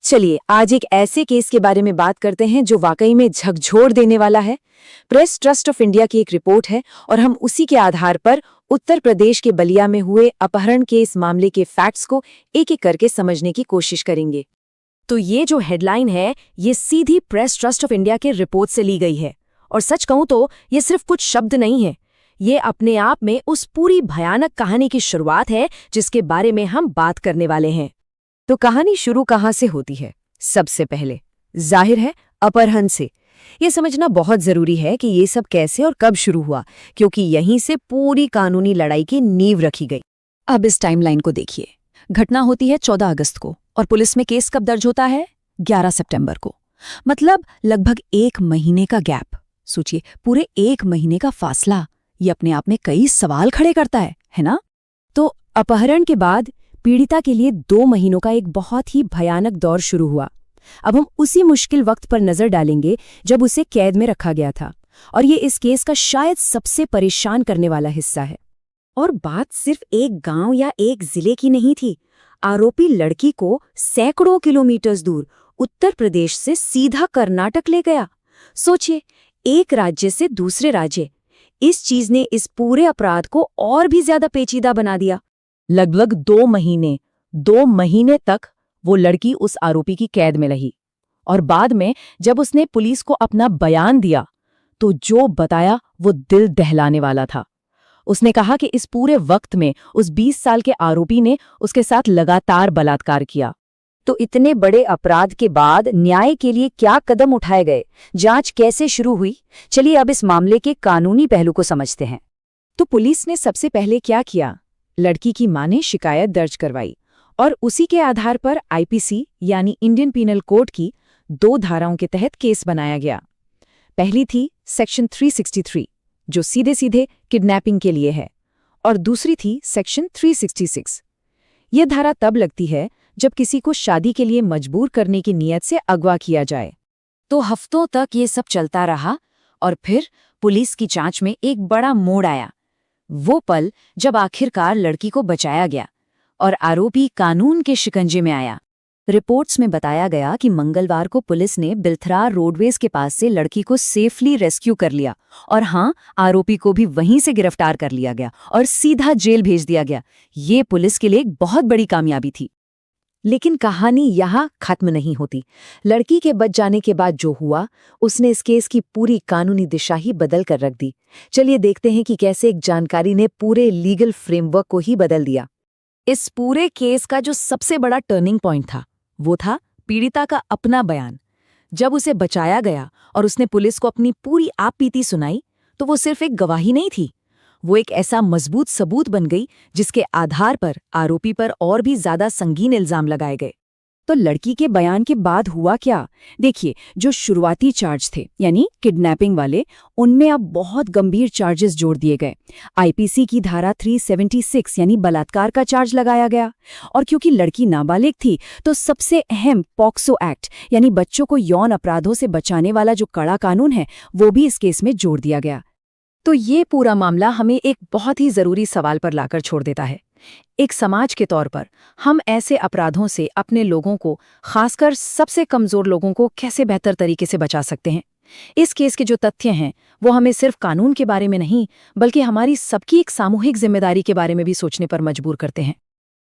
चलिए आज एक ऐसे केस के बारे में बात करते हैं जो वाकई में झकझोर देने वाला है। प्रेस ट्रस्ट ऑफ इंडिया की एक रिपोर्ट है और हम उसी के आधार पर उत्तर प्रदेश के बलिया में हुए अपहरण के इस मामले के फैक्ट्स को एक एक करके समझने की कोशिश करेंगे। तो ये जो हेडलाइन है ये सीधी प्रेस ट्रस्ट ऑफ इंडिया के रिपोर्ट से ली गई है। और सच कहूं तो ये सिर्फ कुछ शब्द नहीं है, ये अपने आप में उस पूरी भयानक कहानी की शुरुआत है जिसके बारे में हम बात करने वाले हैं। तो कहानी शुरू कहाँ से होती है? सबसे पहले जाहिर है अपहरण से। ये समझना बहुत जरूरी है कि ये सब कैसे और कब शुरू हुआ, क्योंकि यहीं से पूरी कानूनी लड़ाई की नींव रखी गई। अब इस टाइमलाइन को देखिए। घटना होती है 14 अगस्त को और पुलिस में केस कब दर्ज होता है? 11 सितंबर को। मतलब लगभग 1 महीने का गैप। सोचिए, पूरे 1 महीने का फासला। ये अपने आप में कई सवाल खड़े करता है ना? तो अपहरण के बाद पीड़िता के लिए 2 महीनों का एक बहुत ही भयानक दौर शुरू हुआ। अब हम उसी मुश्किल वक्त पर नजर डालेंगे जब उसे कैद में रखा गया था, और ये इस केस का शायद सबसे परेशान करने वाला हिस्सा है। और बात सिर्फ एक गांव या एक जिले की नहीं थी। आरोपी लड़की को सैकड़ों किलोमीटर दूर उत्तर प्रदेश से सीधा कर्नाटक ले गया। सोचिए, एक राज्य से दूसरे राज्य। इस चीज ने इस पूरे अपराध को और भी ज्यादा पेचीदा बना दिया। लगभग 2 महीने तक वो लड़की उस आरोपी की कैद में रही, और बाद में जब उसने पुलिस को अपना बयान दिया तो जो बताया वो दिल दहलाने वाला था। उसने कहा कि इस पूरे वक्त में उस 20 साल के आरोपी ने उसके साथ लगातार बलात्कार किया। तो इतने बड़े अपराध के बाद न्याय के लिए क्या कदम उठाए गए? जांच कैसे शुरू हुई? चलिए अब इस मामले के कानूनी पहलू को समझते हैं। तो पुलिस ने सबसे पहले क्या किया? लड़की की मां ने शिकायत दर्ज करवाई और उसी के आधार पर आईपीसी यानी इंडियन पीनल कोड की 2 धाराओं के तहत केस बनाया गया। पहली थी सेक्शन 363 जो सीधे सीधे किडनैपिंग के लिए है, और दूसरी थी सेक्शन 366। यह धारा तब लगती है जब किसी को शादी के लिए मजबूर करने की नीयत से अगवा किया जाए। तो हफ्तों तक ये सब चलता रहा और फिर पुलिस की जांच में एक बड़ा मोड़ आया। वो पल जब आखिरकार लड़की को बचाया गया और आरोपी कानून के शिकंजे में आया। रिपोर्ट्स में बताया गया कि मंगलवार को पुलिस ने बिलथरा रोडवेज के पास से लड़की को सेफली रेस्क्यू कर लिया, और हाँ, आरोपी को भी वहीं से गिरफ्तार कर लिया गया और सीधा जेल भेज दिया गया। ये पुलिस के लिए एक बहुत बड़ी कामयाबी थी। लेकिन कहानी यहाँ खत्म नहीं होती। लड़की के बच जाने के बाद जो हुआ, उसने इस केस की पूरी कानूनी दिशा ही बदल कर रख दी। चलिए देखते हैं कि कैसे एक जानकारी ने पूरे लीगल फ्रेमवर्क को ही बदल दिया। इस पूरे केस का जो सबसे बड़ा टर्निंग पॉइंट था वो था पीड़िता का अपना बयान। जब उसे बचाया गया और उसने पुलिस को अपनी पूरी आपबीती सुनाई, तो वो सिर्फ एक गवाही नहीं थी, वो एक ऐसा मजबूत सबूत बन गई जिसके आधार पर आरोपी पर और भी ज्यादा संगीन इल्जाम लगाए गए। तो लड़की के बयान के बाद हुआ क्या? देखिए, जो शुरुआती चार्ज थे यानी किडनैपिंग वाले, उनमें अब बहुत गंभीर चार्जेस जोड़ दिए गए। आईपीसी की धारा 376 यानी बलात्कार का चार्ज लगाया गया, और क्योंकि लड़की नाबालिग थी तो सबसे अहम पॉक्सो एक्ट यानी बच्चों को यौन अपराधों से बचाने वाला जो कड़ा कानून है वो भी इस केस में जोड़ दिया गया। तो ये पूरा मामला हमें एक बहुत ही जरूरी सवाल पर लाकर छोड़ देता है। एक समाज के तौर पर हम ऐसे अपराधों से अपने लोगों को, खासकर सबसे कमजोर लोगों को, कैसे बेहतर तरीके से बचा सकते हैं? इस केस के जो तथ्य हैं वो हमें सिर्फ कानून के बारे में नहीं, बल्कि हमारी सबकी एक सामूहिक जिम्मेदारी के बारे में भी सोचने पर मजबूर करते हैं।